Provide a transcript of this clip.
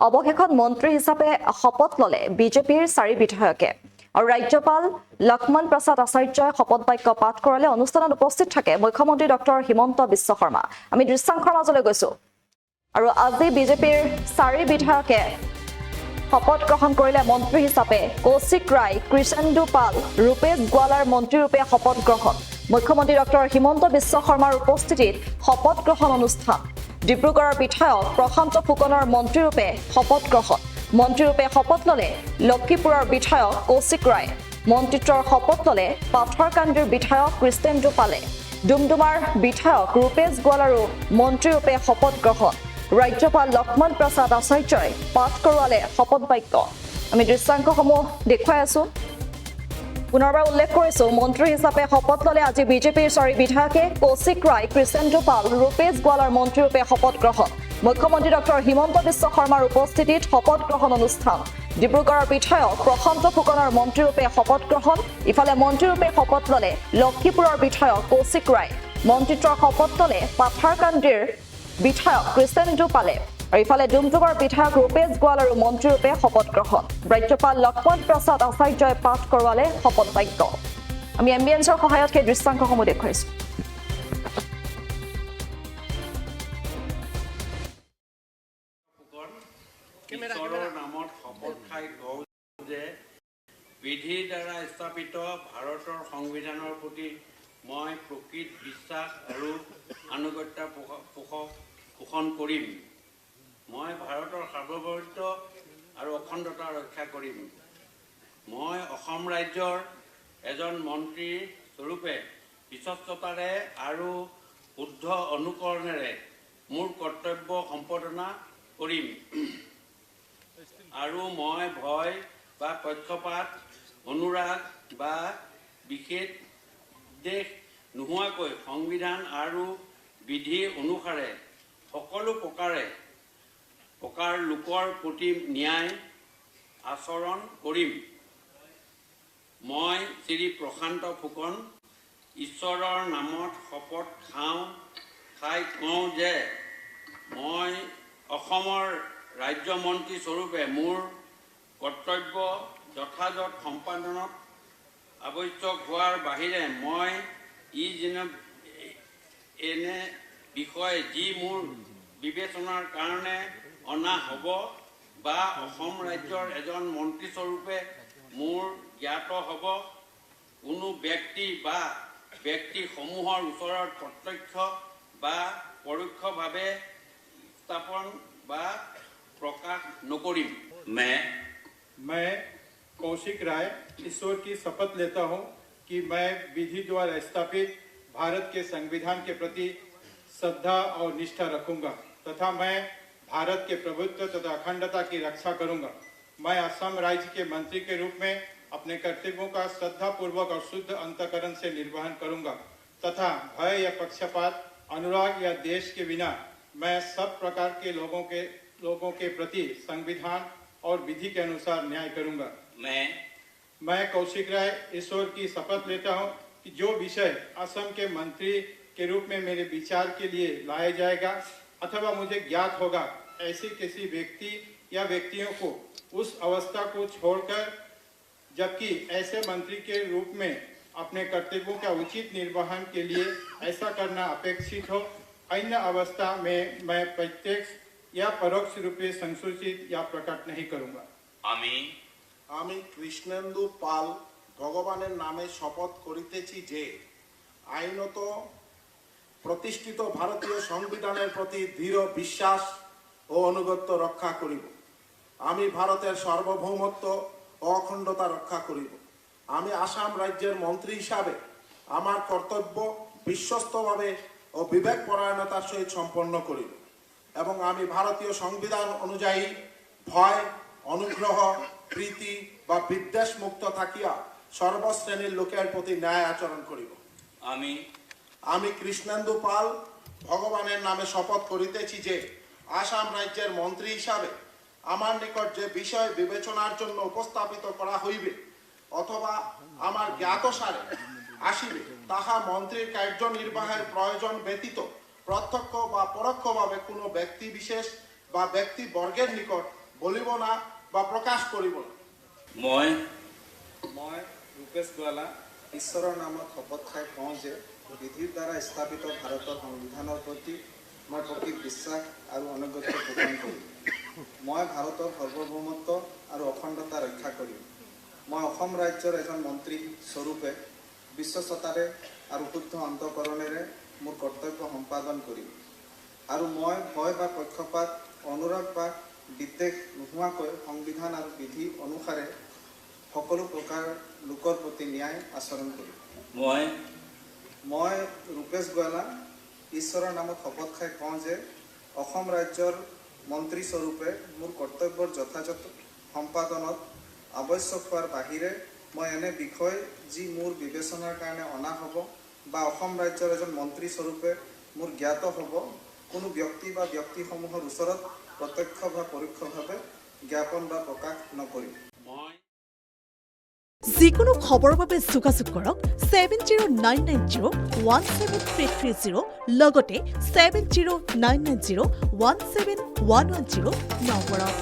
অৱশেষত মন্ত্ৰী হিচাপে শপত ললে বিজেপিৰ 4 বিধায়কে আৰু ৰাজ্যপাল লক্ষ্মণ প্ৰসাদ আচাৰ্যই শপত বাক্য পাঠ কৰালে। অনুষ্ঠানত উপস্থিত থাকে মুখ্যমন্ত্ৰী ডক্টৰ হিমন্ত বিশ্ব শৰ্মা। আমি দৃশ্যাংশৰ মাজলৈ গৈছো আৰু আজি বিজেপিৰ 4 বিধায়কে শপত গ্ৰহণ কৰিলে মন্ত্ৰী হিচাপে। কৌশিক ৰায়, কৃষেন্দু পাল, ৰূপেশ গোৱালাৰ মন্ত্ৰীৰূপে শপত গ্ৰহণ। মুখ্যমন্ত্ৰী ডক্টৰ হিমন্ত বিশ্ব শৰ্মাৰ উপস্থিতিত শপত গ্ৰহণ অনুষ্ঠান। ডিব্ৰুগড়ৰ বিধায়ক প্ৰশান্ত ফুকনৰ মন্ত্ৰীৰূপে শপত গ্ৰহণ। মন্ত্ৰীৰূপে শপত ললে লক্ষীপুৰৰ বিধায়ক কৌশিক ৰায়। মন্ত্ৰিত্বৰ শপত ললে পাথৰকান্দিৰ বিধায়ক কৃষ্ণেন্দু পালে। ডুমডুমাৰ বিধায়ক ৰূপেশ গোৱালাৰো মন্ত্ৰীৰূপে শপত গ্ৰহণ। ৰাজ্যপাল লক্ষ্মণ প্ৰসাদ আচাৰ্যই পাঠ কৰোৱালে শপত বাক্য। আমি দৃশ্যাংশসমূহ দেখুৱাই আছো। পুনৰবাৰ উল্লেখ কৰিছো, মন্ত্ৰী হিচাপে শপত ললে আজি বিজেপিৰ 4 বিধায়কে। কৌশিক ৰায়, কৃষেন্দু পাল, ৰূপেশ গোৱালাৰ মন্ত্ৰীৰূপে শপত গ্ৰহণ। মুখ্যমন্ত্ৰী ডক্টৰ হিমন্ত বিশ্ব শৰ্মাৰ উপস্থিতিত শপত গ্ৰহণ অনুষ্ঠান। ডিব্ৰুগড়ৰ বিধায়ক প্ৰশান্ত ফুকনৰ মন্ত্ৰীৰূপে শপত গ্ৰহণ। ইফালে মন্ত্ৰীৰূপে শপত ললে লক্ষীপুৰৰ বিধায়ক কৌশিক ৰায়। মন্ত্ৰিত্বৰ শপত ললে পাথাৰকান্দিৰ বিধায়ক কৃষ্ণেন্দু পালে। আৰু ইফালে ডুমডুমাৰ বিধায়ক ৰূপেশ গোৱালাৰো মন্ত্ৰীৰূপে শপত গ্ৰহণ। ৰাজ্যপাল লক্ষ্মণ প্ৰসাদ আচাৰ্যই পাঠ কৰোৱালে শপত বাক্য। আমি এম্বিয়েন্সৰ সহায়ত সেই দৃশ্যাংশসমূহ দেখুৱাইছো। নামত শপত খাই কওঁ যে বিধিৰ দ্বাৰা স্থাপিত ভাৰতৰ সংবিধানৰ প্ৰতি মই প্ৰকৃত বিশ্বাস আৰু আনুগত্য পোষণ কৰিম। মই ভাৰতৰ সাৰ্বভৌমত্ব আৰু অখণ্ডতা ৰক্ষা কৰিম। মই অসম ৰাজ্যৰ এজন মন্ত্ৰী স্বৰূপে বিশ্বস্ততাৰে আৰু শুদ্ধ অনুকৰণেৰে মোৰ কৰ্তব্য সম্পাদনা কৰিম আৰু মই ভয় বা পক্ষপাত, অনুৰাগ বা বিশেষ দেশ নোহোৱাকৈ সংবিধান আৰু বিধি অনুসাৰে সকলো প্ৰকাৰ লোকৰ প্ৰতি ন্যায় আচৰণ কৰিম। মই শ্ৰী প্ৰশান্ত ফুকন ঈশ্বৰৰ নামত শপত খাই কওঁ যে মই অসমৰ ৰাজ্যমন্ত্ৰী স্বৰূপে মোৰ কৰ্তব্য যথাযথ সম্পাদনত আৱশ্যক হোৱাৰ বাহিৰে মই এনে বিষয় যি মোৰ বিবেচনাৰ কাৰণে অনা হ'ব বা অসম ৰাজ্যৰ এজন মন্ত্ৰী স্বৰূপে মোৰ জ্ঞাত হ'ব, কোনো ব্যক্তি বা ব্যক্তিসমূহৰ ওচৰত প্ৰত্যক্ষ বা পৰোক্ষভাৱে স্থাপন বা प्रकाश नकोरिम। मैं कौशिक राय ईश्वर की शपथ लेता हूं कि मैं विधि द्वारा स्थापित भारत के संविधान के प्रति श्रद्धा और निष्ठा रखूंगा तथा मैं भारत के प्रभुत्व तथा अखंडता की रक्षा करूंगा। मैं असम राज्य के मंत्री के रूप में अपने कर्तव्यों का श्रद्धापूर्वक और शुद्ध अंतःकरण से निर्वहन करूंगा तथा भय या पक्षपात, अनुराग या देश के बिना मैं सब प्रकार के लोगों के प्रति संविधान और विधि के अनुसार न्याय करूंगा। मैं कौशिक राय ईश्वर की शपथ लेता हूं कि जो विषय असम के मंत्री के रूप में मेरे विचार के लिए लाया जाएगा अथवा मुझे ज्ञात होगा, ऐसे किसी व्यक्ति या व्यक्तियों को उस अवस्था को छोड़कर जबकि ऐसे मंत्री के रूप में अपने कर्तव्यों का उचित निर्वहन के लिए ऐसा करना अपेक्षित हो, अन्य अवस्था में मैं प्रत्यक्ष या परोक्ष रूपे संसूचित या प्रकट नहीं करूंगा। আমি কৃষ্ণেন্দু পাল ভগবানের নামে শপথ করিতেছি যে আইনত প্রতিষ্ঠিত ভারতীয় সংবিধানের প্রতি দৃঢ় বিশ্বাস ও অনুগত্য রক্ষা করিব। আমি ভারতের সার্বভৌমত্ব ও অখণ্ডতা রক্ষা করিব। আমি আসাম রাজ্যের মন্ত্রী হিসাবে আমার কর্তব্য বিশ্বস্তভাবে ও বিবেকপরায়ণতার সহিত সম্পন্ন করিব এবং আমি ভারতীয় সংবিধান অনুযায়ী ভয়, অনুগ্রহ, প্রীতি বা বিদ্বেষ মুক্ত থাকিয়া সর্বশ্রেণীর লোকের প্রতি ন্যায় আচরণ করিব। আমি কৃষ্ণেন্দু পাল ভগবানের নামে শপথ করিতেছি যে আসাম রাজ্যের মন্ত্রী হিসাবে আমার নিকট যে বিষয় বিবেচনার জন্য উপস্থাপিত করা হইবে অথবা আমার জ্ঞাতসারে আসিবে তাহা মন্ত্রীর কার্যনির্বাহের প্রয়োজন ব্যতীত প্রত্যক্ষ বা পরোক্ষভাবে কোনো ব্যক্তি বিশেষ বা ব্যক্তি বর্গের নিকট বলিব না বা প্ৰকাশ কৰিব না। মই মই ৰূপেশ গোৱালা ঈশ্বৰৰ নামত শপত খাই কওঁ যে বিধিৰ দ্বাৰা স্থাপিত ভাৰতৰ সংবিধানৰ প্ৰতি মই প্ৰকৃত বিশ্বাস আৰু অনুগত্য প্ৰদান কৰিম। মই ভাৰতৰ সাৰ্বভৌমত্ব আৰু অখণ্ডতা ৰক্ষা কৰিম। মই অসম ৰাজ্যৰ এজন মন্ত্ৰী স্বৰূপে বিশ্বস্ততাৰে আৰু শুদ্ধ অন্তঃকৰণেৰে মোৰ কৰ্তব্য সম্পাদন কৰিম আৰু মই ভয় বা পক্ষপাত অনুৰাগ বা বিদ্বেষ নোহোৱাকৈ সংবিধান আৰু বিধি অনুসাৰে সকলো প্ৰকাৰ লোকৰ প্ৰতি ন্যায় আচৰণ কৰিম। মই ৰূপেশ গোৱালা ঈশ্বৰৰ নামত শপত খাই কওঁ যে অসম ৰাজ্যৰ মন্ত্ৰী স্বৰূপে মোৰ কৰ্তব্যৰ যথাযথ সম্পাদনত আৱশ্যক হোৱাৰ বাহিৰে মই এনে বিষয় যি মোৰ বিবেচনাৰ কাৰণে অনা হ'ব বা অসম ৰাজ্যৰ এজন মন্ত্ৰী স্বৰূপে মোৰ জ্ঞাত হ'ব কোনো ব্যক্তি বা ব্যক্তিসমূহৰ ওচৰত প্ৰত্যক্ষ বা পৰোক্ষভাৱে জ্ঞাপন বা প্ৰকাশ নকৰিম। যিকোনো খবৰৰ বাবে যোগাযোগ কৰক 7099017330 লগতে 7099017110 নম্বৰত।